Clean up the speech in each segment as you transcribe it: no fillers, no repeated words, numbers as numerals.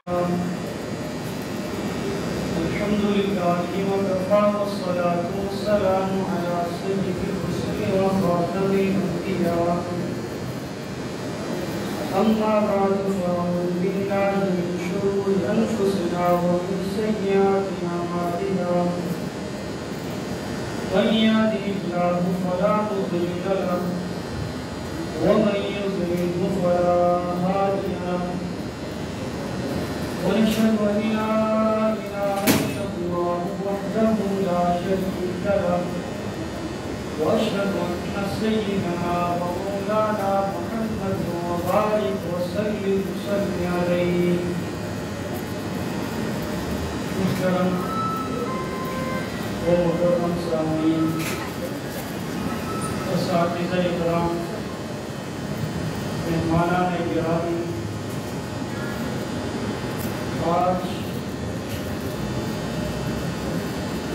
الحمد لله وكفى والصلاة والسلام على سيد الرسل وخاتم الأنبياء. أما بعد فأعوذ بالله من شرور أنفسنا ومن سيئات أعمالنا. من يهده الله فلا مضل له ومن يضلل فلا هادي له. ونشهد أن لا إله إلا الله وحده لا شريك له وأشهد أن سيدنا ومولانا محمد وبارك وسلم عليه. محترم ومحترم سامعین، اساتذہ کرام، مہمانان گرامی، آج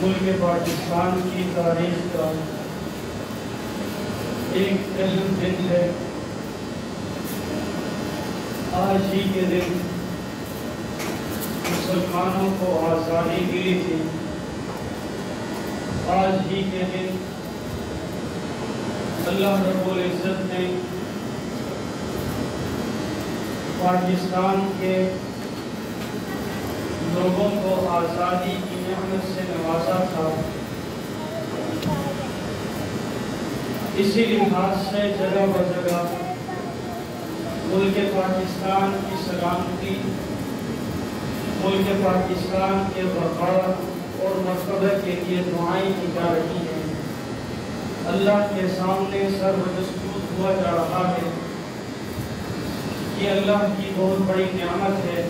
ملک پاکستان کی تاریخ کا ایک اہم دن ہے۔ آج ہی کے دن مسلمانوں کو آزادی ملی تھی۔ آج ہی کے دن اللہ رب العزت نے پاکستان کے لوگوں کو آزادی کی نعمت سے نوازا تھا۔ اسی لحاظ سے جگہ بجگہ ملک پاکستان کی سلامتی، ملک پاکستان کے بقا اور مرتبہ کے لیے دعائیں کی جا رہی ہیں۔ اللہ کے سامنے سر وجسجود ہوا جا رہا ہے۔ یہ اللہ کی بہت بڑی نعمت ہے۔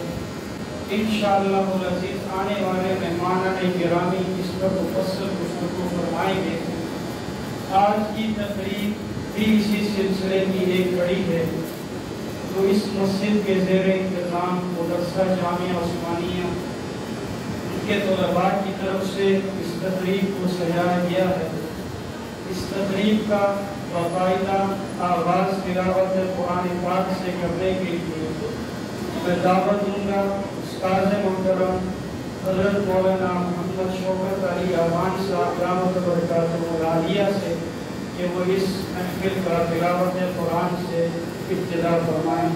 انشاءاللہ العزیز آنے والے مہمانان گرامی اس پر مفصل گفتگو فرمائیں گے۔ آج کی تقریب بھی اسی سلسلے کی ایک کڑی ہے، جو اس مسجد کے زیر انتظام مدرسہ جامعہ عثمانیہ ان کے طلباء کی طرف سے اس تقریب کو سجایا گیا ہے۔ اس تقریب کا باقاعدہ آغاز تلاوت قرآن پاک سے کرنے کے لیے میں دعوت دوں گا استاد محترم حضرت مولانا محمد شوکت علی اعوان صاحب دامت برکاتہ العالیہ سے کہ وہ اس محفل کا تلاوت قرآن سے ابتدا فرمائیں۔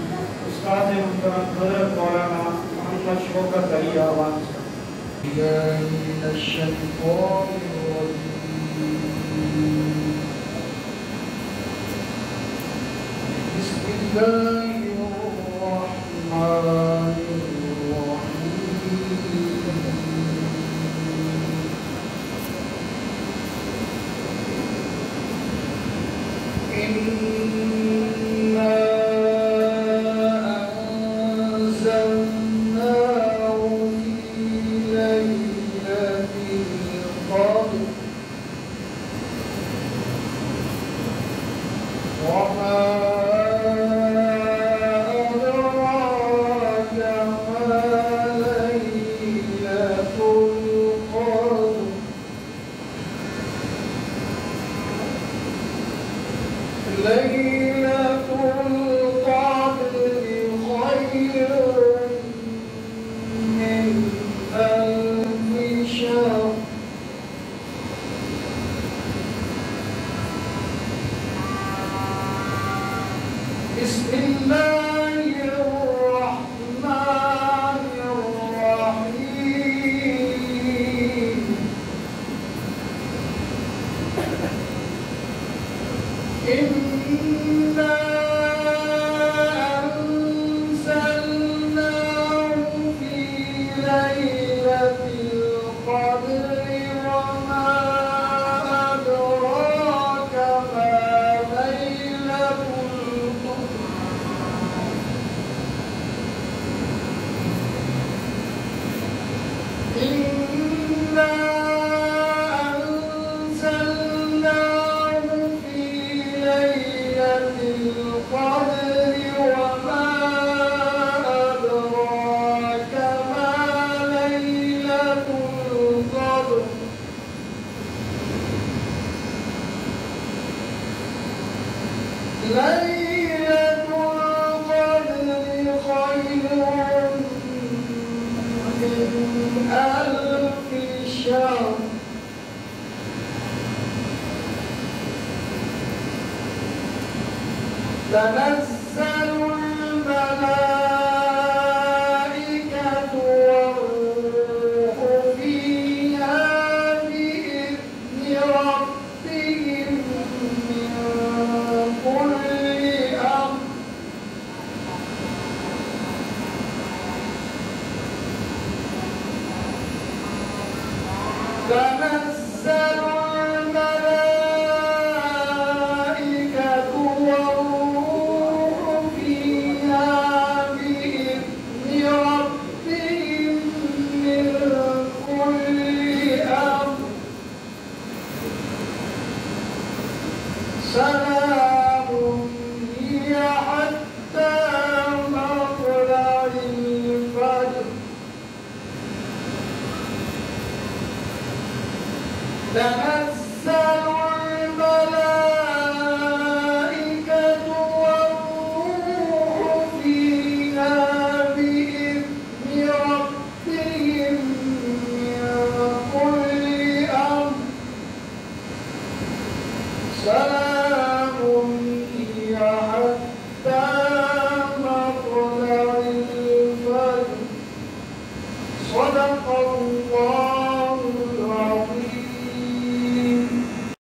استاد محترم حضرت مولانا محمد شوکت علی اعوان صاحب۔ من الشیطان الرجیم، بسم اللہ الرحمن ليلة القدر خير ألف شهر تنزل الملائكة والروح فيها بإذن ربهم من كل أمر تنزل الملائكة والروح فيها بإذن ربهم من كل أمر سلام هي حتى مطلع الفجر تنزل